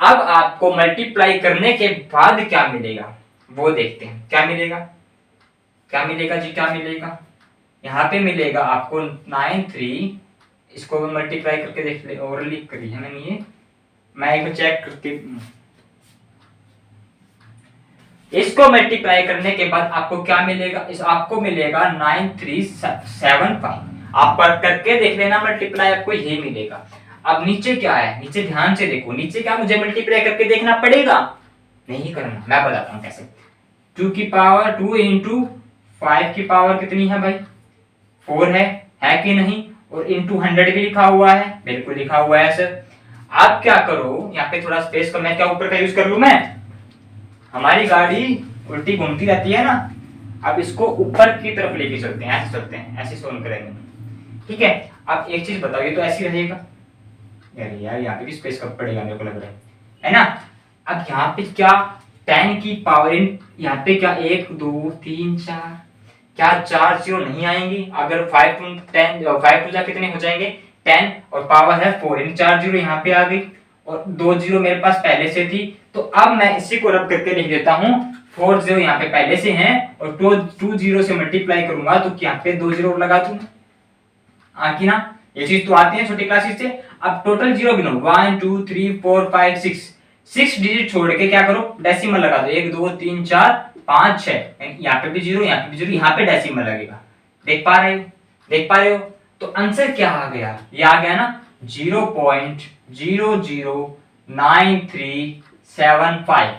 Speaker 1: अब आपको मल्टीप्लाई करने के बाद क्या मिलेगा वो देखते हैं, क्या मिलेगा, क्या मिलेगा जी, क्या मिलेगा, यहाँ पे मिलेगा आपको 93, इसको मल्टीप्लाई करके देख ले, ओरली करी है मैंने ये, मैं एक चेक करके, इसको मल्टीप्लाई करने के बाद आपको क्या मिलेगा, इस आपको मिलेगा 9375, आप करके देख लेना मल्टीप्लाई, आपको यही मिलेगा। अब नीचे क्या है, नीचे ध्यान से देखो, नीचे क्या मुझे मल्टीप्लाई करके देखना पड़ेगा, नहीं करना, मैं बताता हूँ कैसे। 2 की पावर 2 इंटू 5 की पावर कितनी है भाई, 4 है कि नहीं, और इंटू 100 भी लिखा हुआ है, बिल्कुल लिखा हुआ है सर। आप क्या करो, यहाँ पे थोड़ा स्पेस का मैं क्या ऊपर का यूज कर लूं, मैं, हमारी गाड़ी उल्टी घूमती रहती है ना, अब इसको ऊपर की तरफ लेके चलते हैं, ऐसे चलते हैं, ऐसे सोल्व करेंगे, ठीक है। अब एक चीज बताओ, ये तो ऐसे रहेगा, अरे यार यहाँ पे भी स्पेस कब पड़ेगा मेरे को लग रहा है ना। अब यहाँ पे क्या 10 की पावर इन, यहाँ पे क्या 1 2 3 4, क्या 4 जीरो नहीं आएंगी, अगर 5 टू 10 5 टू जा कितने हो जाएंगे 10, और पावर है 4, इन 4 जीरो यहाँ पे आ गई, और 2 जीरो मेरे पास पहले से थी, तो अब मैं इसी को रब करके लिख देता हूँ, 4 जीरो यहाँ पे पहले से हैं, और 2 जीरो से मल्टीप्लाई करूंगा तो यहाँ पे 2 जीरो लगा दूं, कि ना, ये चीज तो आती है छोटी क्लासेस से। अब टोटल जीरो गिनो, 1 2 3 4 5 6, 6 डिजिट छोड़ के क्या करो, डेसिमल लगा दो, 1 2 3 4 5 6, यहाँ पे भी जीरो, यहाँ पे भी जीरो, यहाँ पे डेसिमल लगेगा, देख पा रहे हो, देख पा रहे हो। तो आंसर क्या आ गया, ये आ गया ना 0.009375,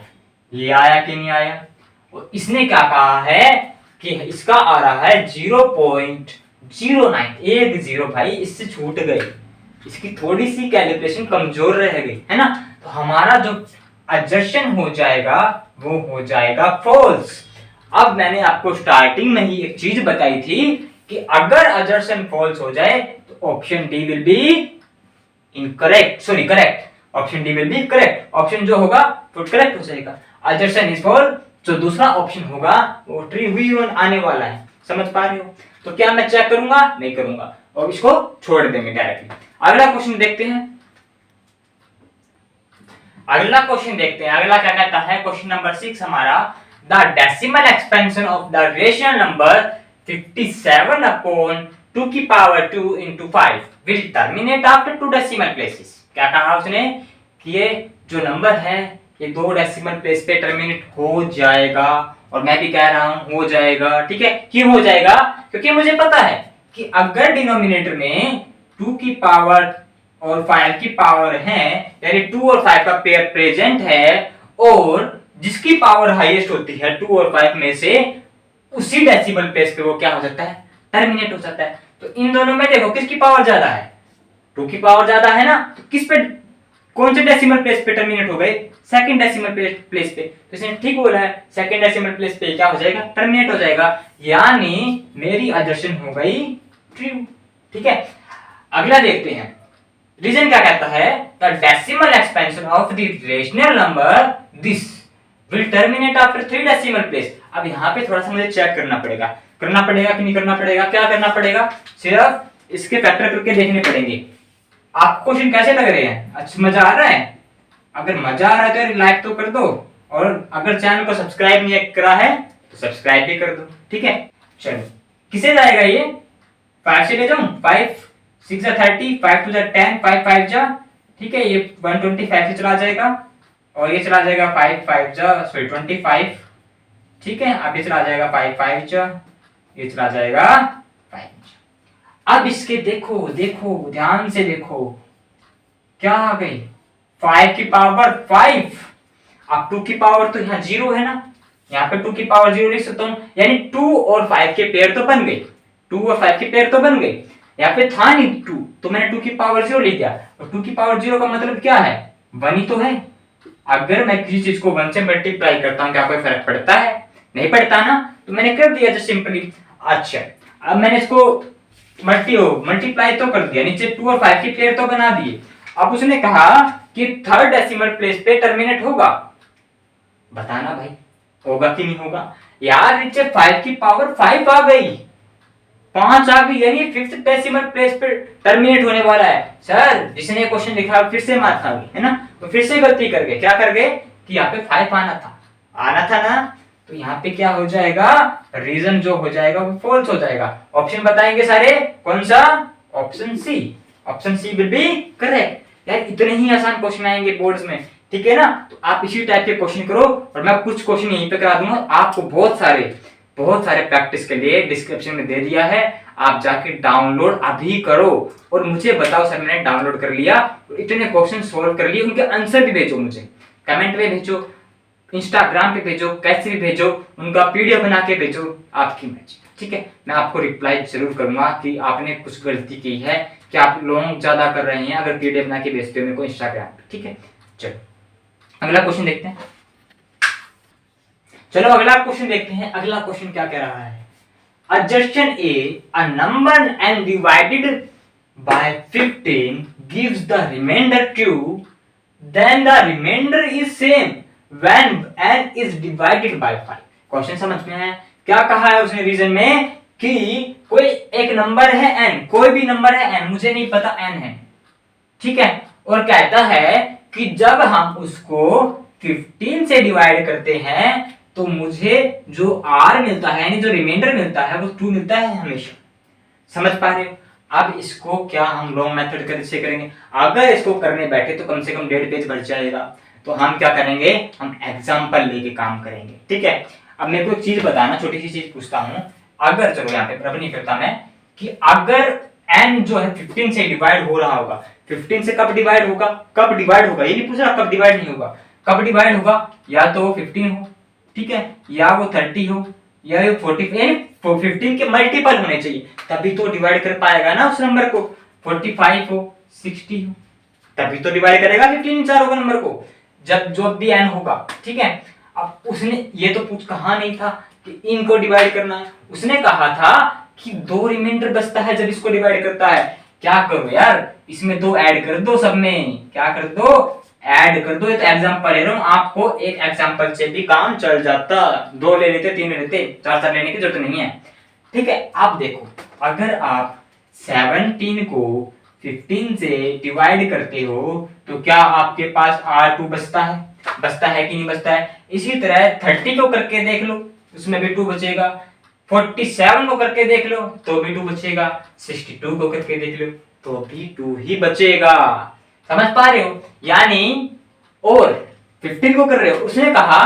Speaker 1: ये आया कि नहीं आया। और इसने क्या कहा है कि इसका आ रहा है 0.09, एक जीरो भाई इससे छूट गई, इसकी थोड़ी सी कैलिब्रेशन कमजोर रह गई है ना, तो हमारा जो एडजस्टन हो जाएगा वो हो जाएगा फॉल्स। अब मैंने आपको स्टार्टिंग में ही एक चीज बताई थी कि अगर एडजस्टन फॉल्स हो जाए तो option D will be incorrect, sorry correct, option D will be correct, option जो होगा वो करेक्ट हो जाएगा, एडजस्टन इज फॉल्स, जो दूसरा ऑप्शन होगा वो ट्री हुई आने वाला है, समझ पा रहे हो। तो क्या मैं चेक करूंगा, नहीं करूंगा, और इसको छोड़ देंगे डायरेक्टली। अगला क्वेश्चन देखते हैं, अगला क्वेश्चन देखते हैं, अगला क्या कहता है, क्वेश्चन नंबर 6 हमारा, the decimal expansion of the rational number 57 upon 2 की power 2 into 5 will terminate after 2 decimal places। क्या कहा उसने कि ये जो नंबर है ये 2 डेसिमल प्लेस पे टर्मिनेट हो जाएगा, और मैं भी कह रहा हूं हो जाएगा, ठीक है। क्यों हो जाएगा, क्योंकि मुझे पता है कि अगर डिनोमिनेटर में 2 की पावर और 5 की पावर है, यानी 2 और 5 का पेयर प्रेजेंट है, और जिसकी पावर हाईएस्ट होती है 2 और 5 में से, उसी डेसिमल प्लेस पे वो क्या हो जाता है, टर्मिनेट हो जाता है। तो इन दोनों में देखो किसकी पावर ज्यादा है, 2 की पावर ज्यादा है ना, तो किस पे, कौन से डेसिमल प्लेस पे टर्मिनेट हो गए, सेकंड डेसिमल प्लेस पे, तो इसने ठीक बोला है, सेकंड डेसिमल प्लेस पे क्या हो जाएगा, टर्मिनेट हो जाएगा, यानी मेरी एडजस्टन हो गई ट्रू, ठीक है। अगला देखते हैं, रीजन क्या कहता है, the decimal expansion of the rational number this will terminate after 3 decimal place. अब यहाँ पे थोड़ा सा मुझे चेक करना पड़ेगा कि नहीं करना पड़ेगा, क्या करना पड़ेगा, सिर्फ इसके फैक्टर करके देखने पड़ेंगे। आपको क्वेश्चन कैसे लग रहे हैं, अच्छा मजा आ रहा है, अगर मजा आ रहा है तो लाइक तो कर दो, और अगर चैनल को सब्सक्राइब नहीं करा है तो सब्सक्राइब भी कर दो, ठीक है। चलो किसे जाएगा ये, 5 से ले जाऊं, 5 6 30, 5 2 10, 5 5 जा, ठीक है, ये 125 से चला जाएगा और ये चला जाएगा 5 5 जा, सॉरी 25, ठीक है। अब ये चला जाएगा 5 5 जा, ये चला जाएगा 5 जा। अब इसके देखो देखो ध्यान से देखो क्या आ गई, 5 की पावर 5। अब 2 की पावर तो यहाँ 0 है ना, यहाँ पे 2 की पावर 0 लिख सकता हूँ, यानी 2 और 5 के पेयर तो बन गए, 2 और 5 के पेयर तो बन गए। यहाँ पे था नहीं 2 तो मैंने 2 की पावर 0 लिख दिया, और 2 की पावर 0 का मतलब क्या है, 1 ही तो है। अगर मैं किसी चीज को 1 से मल्टीप्लाई करता हूँ क्या कोई फर्क पड़ता है, नहीं पड़ता ना, तो मैंने कर दिया जस्ट सिंपली। अच्छा अब मैंने इसको मल्टीप्लाई तो कर दिया, नीचे 2 और 5 के पेयर तो बना दिए। अब उसने कहा कि थर्ड डेसिमल प्लेस पे टर्मिनेट होगा, बताना भाई होगा कि नहीं होगा। यार नीचे 5 की पावर 5 आ गई, 5 आ गई, यानी फिफ्थ डेसिमल प्लेस पे टर्मिनेट होने वाला है। सर जिसने क्वेश्चन लिखा फिर से मार खा गई है ना, तो फिर से गलती कर गए, क्या कर गए कि यहाँ पे 5 आना था ना, तो यहाँ पे क्या हो जाएगा, रीजन जो हो जाएगा वो फॉल्स हो जाएगा। ऑप्शन बताएंगे सारे, कौन सा, option C will be correct. यार इतने ही आसान क्वेश्चन आएंगे बोर्ड्स में, ठीक है ना। तो आप इसी टाइप के क्वेश्चन करो, और मैं कुछ क्वेश्चन यहीं पे करा दूंगा आपको, बहुत सारे प्रैक्टिस के लिए डिस्क्रिप्शन में दे दिया है, आप जाके डाउनलोड अभी करो और मुझे बताओ सर मैंने डाउनलोड कर लिया, इतने क्वेश्चन सोल्व कर लिए, उनके आंसर भी भेजो मुझे, कमेंट में भेजो, इंस्टाग्राम पे भेजो, कैसे भी भेजो, उनका पीडीएफ बना के भेजो, आपकी मर्जी, ठीक है। मैं आपको रिप्लाई जरूर करूंगा कि आपने कुछ गलती की है, कि आप लॉन्ग ज्यादा कर रहे हैं अगर पीडीएफ बना के भेजते हो मेरे को इंस्टाग्राम पे, ठीक है। चलो अगला क्वेश्चन देखते हैं, चलो अगला क्वेश्चन देखते हैं। अगला क्वेश्चन क्या कह रहा है, adjacent a number n divided by 15 gives the remainder 2, then the remainder is same when n is divided by 5। Question समझ में है, क्या कहा है उसने रीजन में कि कोई एक नंबर है n, कोई भी नंबर है n, मुझे नहीं पता n है, ठीक है, और कहता है कि जब हम उसको 15 से डिवाइड करते हैं तो मुझे जो r मिलता है, यानी जो रिमाइंडर मिलता है वो 2 मिलता है हमेशा। समझ पा रहे हो। अब इसको क्या हम लॉन्ग मेथड कैसे करेंगे, अगर इसको करने बैठे तो कम से कम 1.5 पेज भर जाएगा, तो हम क्या करेंगे, हम एग्जांपल लेके काम करेंगे, ठीक है। अब मेरे को एक चीज बताना, छोटी सी चीज पूछता हूं, अगर चलो यहाँ पे प्रश्न नहीं करता मैं, कि अगर n जो है 15 से डिवाइड हो रहा होगा, 15 से कब डिवाइड होगा, ये नहीं पूछ रहा कब डिवाइड नहीं होगा, कब डिवाइड होगा, या तो 15 हो, ठीक है, या वो 30 हो, या 40, 15 के मल्टीपल होने चाहिए तभी तो डिवाइड कर पाएगा ना उस नंबर को, 45 हो, 60 हो, तभी तो डिवाइड करेगा 15 चार होगा नंबर को, जब जो भी n होगा, ठीक है। अब उसने ये तो कुछ कहा नहीं था कि इनको डिवाइड करना है, उसने कहा था कि 2 रिमाइंडर बचता है जब इसको डिवाइड करता है। क्या करो यार, इसमें 2 ऐड कर दो, सब में क्या कर दो, ऐड कर दो। ये तो एग्जांपल ले रहा हूं, आपको एक एग्जांपल से भी काम चल जाता, 2 ले लेते, 3 ले लेते, 4 लेने की जरूरत नहीं है, ठीक है। आप देखो अगर आप 17 को 15 से डिवाइड करते हो तो क्या आपके पास R2 बचता है कि नहीं बचता है। इसी तरह 30 को करके देख लो, उसमें भी 2 बचेगा, 47 को करके देख लो तो भी 2 बचेगा, 62 को करके देख लो तो भी 2 ही बचेगा। समझ पा रहे हो। यानी और 15 को कर रहे हो, उसने कहा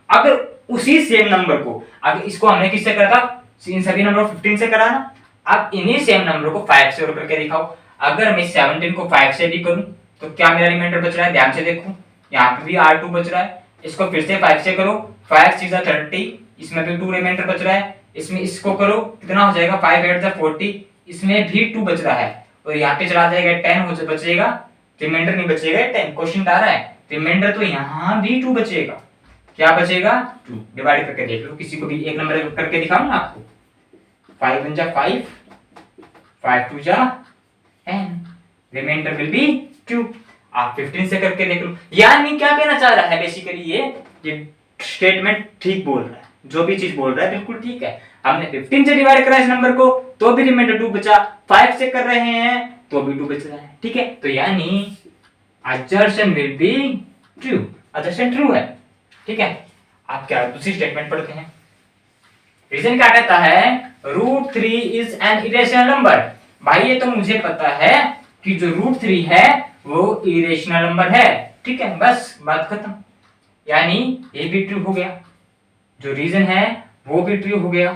Speaker 1: अगर उसी सेम नंबर को, अगर इसको हमने किससे करा था, इन सभी नंबर को 15 से करा ना, अब इन्हीं सेम नंबर को 5 से और करके दिखाओ। अगर मैं 17 को 5 से भी करूं तो क्या मेरा रिमाइंडर बच रहा है, ध्यान से देखो, यहाँ पे भी R2 बच रहा है, इसको फिर से 5 से करो, 5 6 30, इसमें भी 2 रिमाइंडर बच रहा है, इसमें इसको करो कितना हो जाएगा, 5 8 40, इसमें भी 2 बच रहा है, और यहाँ पे चला जाएगा 10 हो बचेगा, रिमाइंडर नहीं बचेगा 10, क्वेश्चन आ रहा है रिमाइंडर, तो यहाँ भी 2 बचेगा, क्या बचेगा 2। डिवाइड करके देख लो, किसी को भी एक नंबर करके दिखाऊं ना आपको, 5 1 जा 5, 5 2 जा 10, रिमाइंडर विल बी 2। आप 15 से करके देख लो। यानी क्या कहना चाह रहा है बेसिकली, ये स्टेटमेंट ठीक बोल रहा है, जो भी चीज बोल रहा है बिल्कुल ठीक है। हमने 15 से डिवाइड करा इस नंबर को तो भी रिमाइंडर 2 बचा, 5 से कर रहे हैं तो भी 2 बच रहा है, ठीक है। तो यानी assertion will be true, assertion true है, ठीक है। आप क्या दूसरी स्टेटमेंट पढ़ते हैं। रीजन क्या कहता है, √3 इज एन इरेशनल नंबर। भाई ये तो मुझे पता है कि जो √3 है वो इरेशनल नंबर है, ठीक है, बस बात खत्म। यानी ये भी ट्रू हो गया, जो रीजन है वो भी ट्रू हो गया।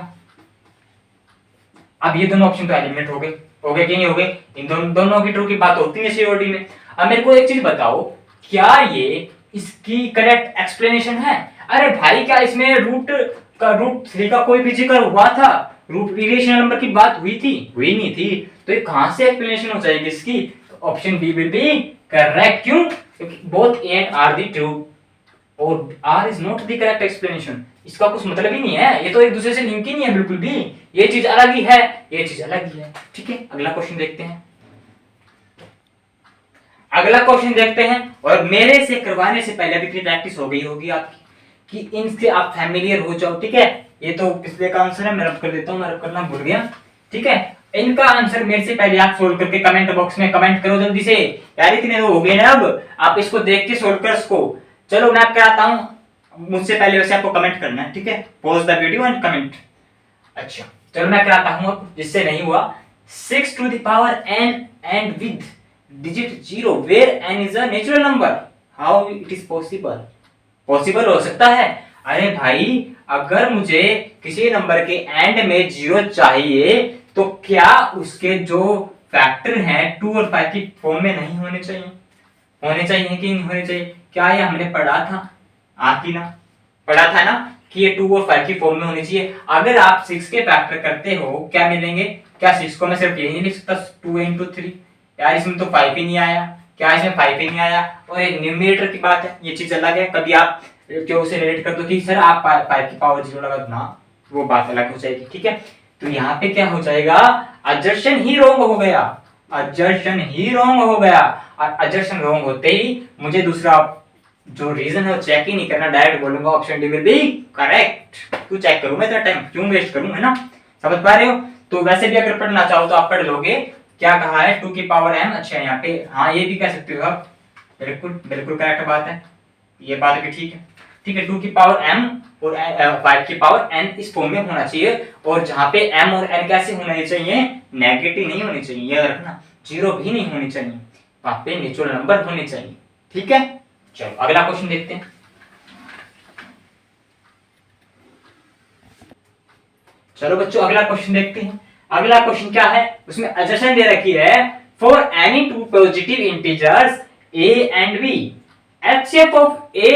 Speaker 1: अब ये दोनों ऑप्शन तो एलिमिनेट हो गए कि नहीं हो गए, इन दोनों की ट्रू की बात होती है सीओडी में। अब मेरे को एक चीज बताओ, क्या ये इसकी करेक्ट एक्सप्लेनेशन है? अरे भाई क्या इसमें √3 का कोई भी जिक्र हुआ था? रूट इरेशनल नंबर की बात हुई थी? हुई नहीं थी, तो ये कहां से एक्सप्लेनेशन हो जाएगी इसकी? तो option B will be correct. क्यों? क्योंकि both A and R the the true R is not the correct explanation. इसका कुछ मतलब ही नहीं है, ये तो एक दूसरे से लिंक ही नहीं है बिल्कुल भी। ये चीज अलग ही है, ये चीज अलग ही है, ठीक है। अगला क्वेश्चन देखते हैं, अगला क्वेश्चन देखते हैं। और मेरे से करवाने से पहले अभी प्रैक्टिस हो गई होगी आपकी कि इनसे आप फैमिलियर हो जाओ, ठीक है। ये तो पिछले का आंसर है, मैं रब कर देता हूं, मैं रब करना भूल गया, ठीक है। इनका आंसर मेरे से पहले आप सोल्व करके कमेंट बॉक्स में कमेंट करो जल्दी से यार, इतने तो हो गए ना, अब आप इसको देख के सोल्व कर इसको। चलो मैं क्या आता हूं, मुझसे पहले वैसे आपको कमेंट करना है, ठीक है। Pause the video and comment. अच्छा चलो मैं क्या आता हूं, अब जिससे नहीं हुआ, 6 to the power n and with digit 0 where n is a natural number, how it is possible? Possible हो सकता है। अरे भाई अगर मुझे किसी नंबर के एंड में 0 चाहिए तो क्या उसके जो फैक्टर हैं 2 और 5 की फॉर्म में नहीं होने चाहिए? होने चाहिए कि नहीं होने चाहिए? क्या ये हमने पढ़ा था? आती ना, पढ़ा था ना कि ये 2 और 5 की फॉर्म में होनी चाहिए। अगर आप 6 के फैक्टर करते हो क्या मिलेंगे? क्या 6 को मैं सिर्फ यही नहीं लिख सकता 2 into 3? यार इसमें तो 5 ही नहीं आया, क्या इसमें 5 ही नहीं आया? और एक न्यूमरेटर की बात है, ये चीज अलग है। कभी आप जो उसे रिलेट कर दो कि सर आप 5 की पावर 0 लगा दो ना, वो बात अलग हो जाएगी, ठीक है। तो यहाँ पे क्या हो जाएगा, अजर्शन ही रॉन्ग हो गया, अजर्शन ही रॉन्ग हो गया। और अजर्शन रॉन्ग होते ही मुझे दूसरा जो रीजन है वो चेक ही नहीं करना, डायरेक्ट बोलूंगा option D will be correct. क्यों चेक करूं मैं, इतना टाइम क्यों वेस्ट करूं, है ना। समझ पा रहे हो? तो वैसे भी अगर पढ़ना चाहो तो आप पढ़ लोगे। क्या कहा है, 2 की पावर m। अच्छा यहाँ पे हाँ ये भी कह सकते हो आप, बिल्कुल बिल्कुल करेक्ट बात है, ये बात भी ठीक है, ठीक है। 2 की पावर m और 5 की पावर n इस फॉर्म में होना चाहिए। और जहां पे m और n कैसे होने चाहिए, नेगेटिव नहीं होनी चाहिए, याद रखना, 0 भी नहीं होनी चाहिए, वहां पे नेचुरल नंबर होने चाहिए, ठीक है। चलो अगला क्वेश्चन देखते हैं। चलो बच्चों अगला क्वेश्चन देखते हैं। अगला क्वेश्चन क्या है, उसमें अजर्शन दे रखी है, for any two positive integers a and b, HCF of a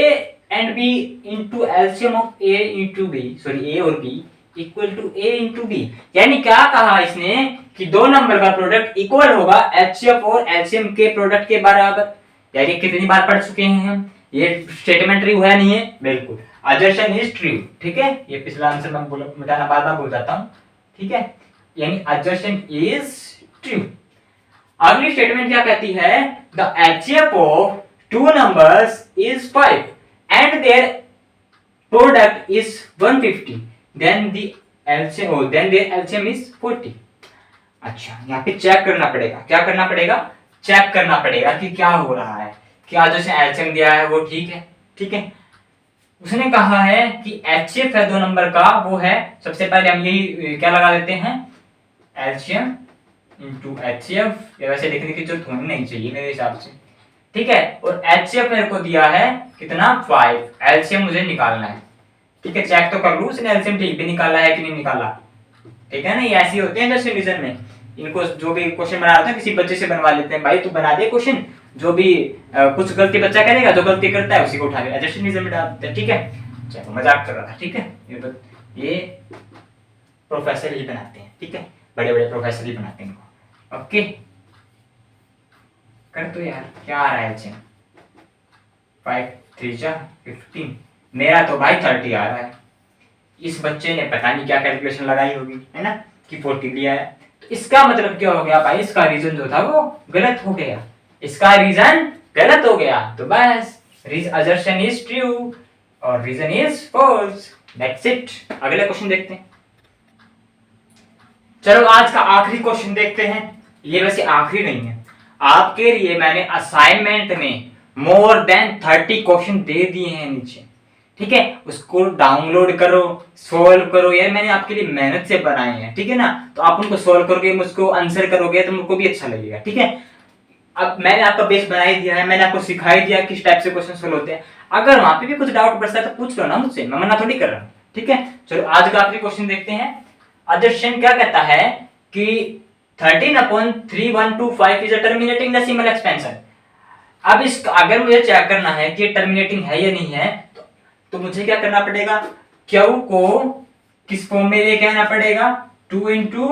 Speaker 1: and b into LCM of a into b, sorry a और b equal to a into b। यानी क्या कहा इसने कि दो नंबर का प्रोडक्ट इक्वल होगा HCF और LCM के प्रोडक्ट के बराबर। यार ये कितनी बार पढ़ चुके हैं हम, ये स्टेटमेंट ट्रू है नहीं है? बिल्कुल, अजर्शन इज ट्रू, ठीक है। ये पिछला आंसर मैं बताना बार बार भूल जाता हूं, ठीक है। यानी अजर्शन इज ट्रू। अगली स्टेटमेंट क्या कहती है, the HCF of two numbers is 5 and their product is 150, then the LCM then their LCM is 40। अच्छा यहाँ पे चेक करना पड़ेगा, क्या करना पड़ेगा, चेक करना पड़ेगा कि क्या हो रहा है, क्या जो LCM दिया है वो ठीक है, ठीक है। उसने कहा है कि HCF है दो नंबर का, वो है, सबसे पहले हम यही क्या लगा देते हैं, LCM into HCF। ये वैसे लिखने की जरूरत होनी नहीं चाहिए मेरे हिसाब से, ठीक है। और HCF मेरे को दिया है कितना, 5, LCM मुझे निकालना है, ठीक है। चेक तो कर लूं उसने LCM ठीक भी निकाला है कि नहीं निकाला, ठीक है ना। ये ऐसे होते हैं जैसे डिवीजन में, इनको जो भी क्वेश्चन बना रहा था किसी बच्चे से बनवा लेते हैं, भाई तू बना दे क्वेश्चन, जो भी कुछ गलती बच्चा करेगा, जो गलती करता है उसी को उठा के एडजस्टेशन में डाल देते हैं, ठीक है। चलो मजाक कर रहा था, ठीक है। ये प्रोफेसर ही बनाते हैं, ठीक है, बड़े बड़े प्रोफेसर ही बनाते हैं इनको, ओके। कर तो यार क्या आ रहा है, 5 3 15, मेरा तो भाई 30 आ रहा है। इस बच्चे ने पता नहीं क्या कैलकुलेशन लगाई होगी, है ना, कि 40 लिया है। तो इसका मतलब क्या हो गया भाई, इसका रीजन जो था वो गलत हो गया, इसका रीजन गलत हो गया। तो बस असर्शन इज ट्रू और reason is false, that's it. अगला क्वेश्चन देखते हैं। चलो आज का आखिरी क्वेश्चन देखते हैं। ये वैसे आखिरी नहीं है, आपके लिए मैंने असाइनमेंट में मोर देन 30 क्वेश्चन दे दिए हैं नीचे, ठीक है, उसको डाउनलोड करो, सोल्व करो। यार मैंने आपके लिए मेहनत से बनाए हैं, ठीक है ना, तो आप उनको सोल्व करोगे, मुझको आंसर करोगे तो मुझको भी अच्छा लगेगा, ठीक है। अब मैंने आपका बेस बना ही दिया है, मैंने आपको सिखा ही दिया किस टाइप से क्वेश्चन सोल्व होते हैं। अगर वहां पे भी कुछ डाउट बचता है तो पूछ लो ना मुझसे, मैं मना थोड़ी कर रहा हूँ, ठीक है। चलो आज का आखिरी क्वेश्चन देखते हैं। अदर्शन क्या कहता है कि 13/3125 is a terminating decimal expansion. अब इस अगर मुझे चेक करना है कि टर्मिनेटिंग है या नहीं है, तो मुझे क्या करना पड़ेगा, क्यू को किस फॉर्म में लेके आना पड़ेगा, 2 into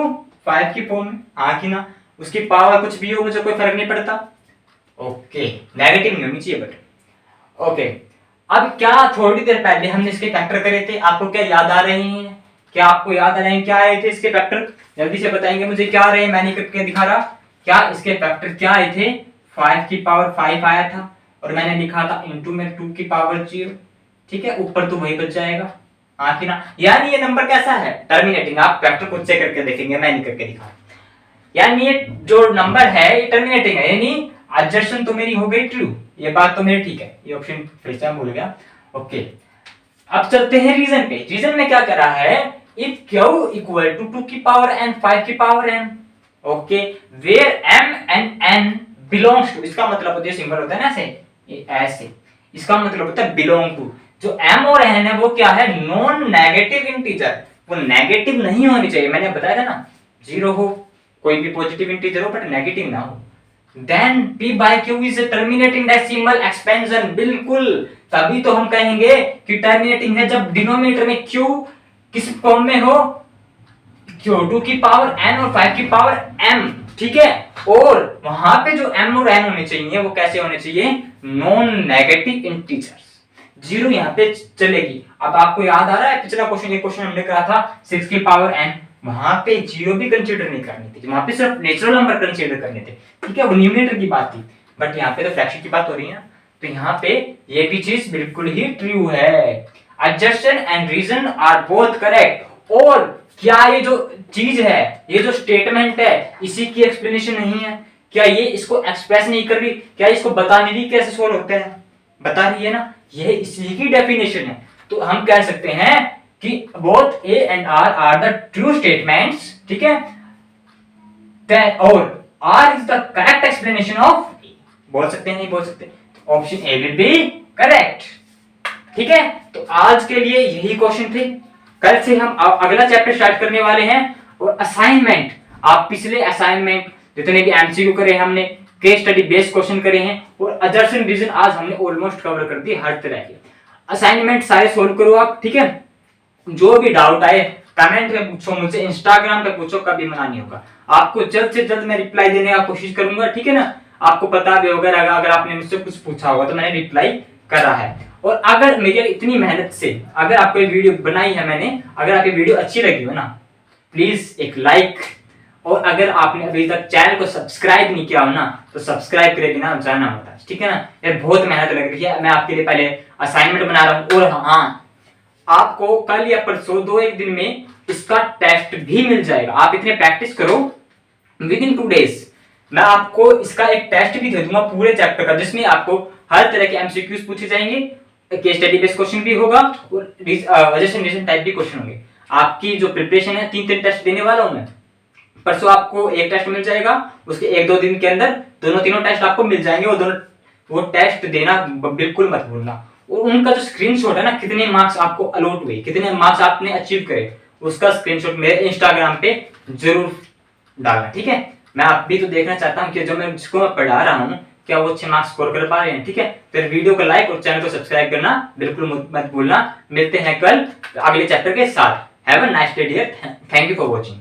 Speaker 1: 5 की फॉर्म में, हाँ कि ना। उसकी पावर कुछ भी हो, मुझे कोई फर्क नहीं पड़ता। ओके, नेगेटिव नहीं होनी चाहिए बट ओके। अब क्या थोड़ी देर पहले हमने इसके फैक्टर करे थे, आपको क्या याद आ रहे हैं? क्या आपको याद आ रहे हैं क्या आए थे इसके फैक्टर? जल्दी से बताएंगे मुझे क्या आ रहे हैं, मैं नहीं करके दिखा रहा। क्या इसके फैक्टर क्या आए थे? 5 की पावर 5 आया था और मैंने लिखा था इंटू में 2 की पावर 0, ठीक है, ऊपर तो वही बच जाएगा, हाँ कि ना। यानी ये नंबर कैसा है? टर्मिनेटिंग। आप फैक्टर खुद से करके देखेंगे, मैं नहीं करके दिखा। यानी ये जो नंबर है ये टर्मिनेटिंग है, यानी एडजस्टन तो मेरी हो गई ट्रू, ये बात तो मेरी ठीक है। ये ऑप्शन फिर से भूल गया। ओके, अब चलते हैं रीजन पे। रीजन में क्या कर रहा है, इफ q इक्वल टू 2 की पावर n 5 की power n, okay, where m and n belongs to, इसका मतलब होता है सिंबल होता है ना ऐसे, ये ऐसे, इसका मतलब होता है बिलोंग टू। जो m और n है वो क्या है, नॉन नेगेटिव इंटीजर, वो नेगेटिव नहीं होनी चाहिए। मैंने बताया था ना, जीरो हो, कोई भी पॉजिटिव इंटीजर हो बट नेगेटिव ना हो। Then p by q is a terminating decimal expansion, बिल्कुल, तभी तो हम कहेंगे कि टर्मिनेटिंग है जब डिनोमिनेटर में q किस फॉर्म में हो, q2 की पावर n और 5 की पावर m, ठीक है। और वहां पे जो m और n होने चाहिए वो कैसे होने चाहिए, नॉन नेगेटिव इंटीजर्स। जीरो यहाँ पे चलेगी। अब आपको याद आ रहा है पिछला क्वेश्चन, ये क्वेश्चन हमने करा था 6 की पावर n, वहां पे जीरो भी कंसीडर नहीं करनी थी, वहां पे सिर्फ नेचुरल नंबर कंसीडर करने थे, ठीक है, वो न्यूमरेटर की बात थी। बट यहाँ पे तो फ्रैक्शन की बात हो रही है ना, तो यहाँ पे ये भी चीज बिल्कुल ही ट्रू है। एडजस्टन and reason are both correct. और क्या ये जो चीज है, ये जो स्टेटमेंट है, इसी की एक्सप्लेनेशन नहीं है क्या? ये इसको एक्सप्रेस नहीं कर रही क्या? इसको बता नहीं रही कैसे सोल्व होता है? बता रही है ना, ये इसी की डेफिनेशन है। तो हम कह सकते हैं कि both A and R are the true statements, ठीक है, that और R is the correct explanation of A। बोल सकते हैं, नहीं बोल सकते? Option A will be correct, ठीक है। तो आज के लिए यही क्वेश्चन थे। कल से हम अगला चैप्टर स्टार्ट करने वाले हैं। और असाइनमेंट, आप पिछले असाइनमेंट जितने भी एमसीक्यू करे हमने, केस स्टडी बेस्ड क्वेश्चन करे हैं, और अदर्शन रीजन आज हमने ऑलमोस्ट कवर कर दिए हर तरह के। असाइनमेंट सारे सोल्व करो आप, ठीक है। जो भी डाउट आए कमेंट में पूछो, मुझसे इंस्टाग्राम पे पूछो, कभी मना नहीं होगा। आपको जल्द से जल्द मैं रिप्लाई देने की कोशिश करूंगा, ठीक है ना। आपको पता भी होगा अगर आपने मुझसे कुछ पूछा होगा तो मैंने रिप्लाई करा है। और अगर मेरी इतनी मेहनत से अगर आपको ये वीडियो बनाई है मैंने, अगर आपकी वीडियो अच्छी लगी हो ना, प्लीज एक लाइक, और अगर आपने अभी तक चैनल को सब्सक्राइब नहीं किया हो ना, तो सब्सक्राइब करे बिना जाना मत, ठीक है ना। यार बहुत मेहनत लग रही है, मैं आपके लिए पहले असाइनमेंट बना रहा हूँ। और हाँ, आपको कल या परसों 2-1 दिन में इसका टेस्ट भी मिल जाएगा। आप इतने प्रैक्टिस करो, विद इन 2 डेज मैं आपको इसका एक टेस्ट भी दे दूंगा पूरे चैप्टर का, जिसमें आपको हर तरह के एमसीक्यूज पूछे जाएंगे, केस स्टडी बेस्ड क्वेश्चन भी होगा और रीजन टाइप भी क्वेश्चन होंगे। आपकी जो प्रिपरेशन है, 3 टेस्ट देने वाला हूं मैं। परसों आपको एक टेस्ट मिल जाएगा, उसके 1-2 दिन के अंदर तीनों टेस्ट आपको मिल जाएंगे। वो टेस्ट देना बिल्कुल मत भूलना। और उनका जो स्क्रीनशॉट है ना, कितने मार्क्स आपको अलॉट हुए, कितने मार्क्स आपने अचीव करे, उसका स्क्रीनशॉट मेरे इंस्टाग्राम पे जरूर डालना, ठीक है। मैं आप भी तो देखना चाहता हूँ कि जो मैं जिसको मैं पढ़ा रहा हूँ क्या वो अच्छे मार्क्स स्कोर कर पा रहे हैं, ठीक है। फिर वीडियो को लाइक और चैनल को सब्सक्राइब करना बिल्कुल मत भूलना। मिलते हैं कल अगले चैप्टर के साथ। Have a nice day dear, thank you for watching.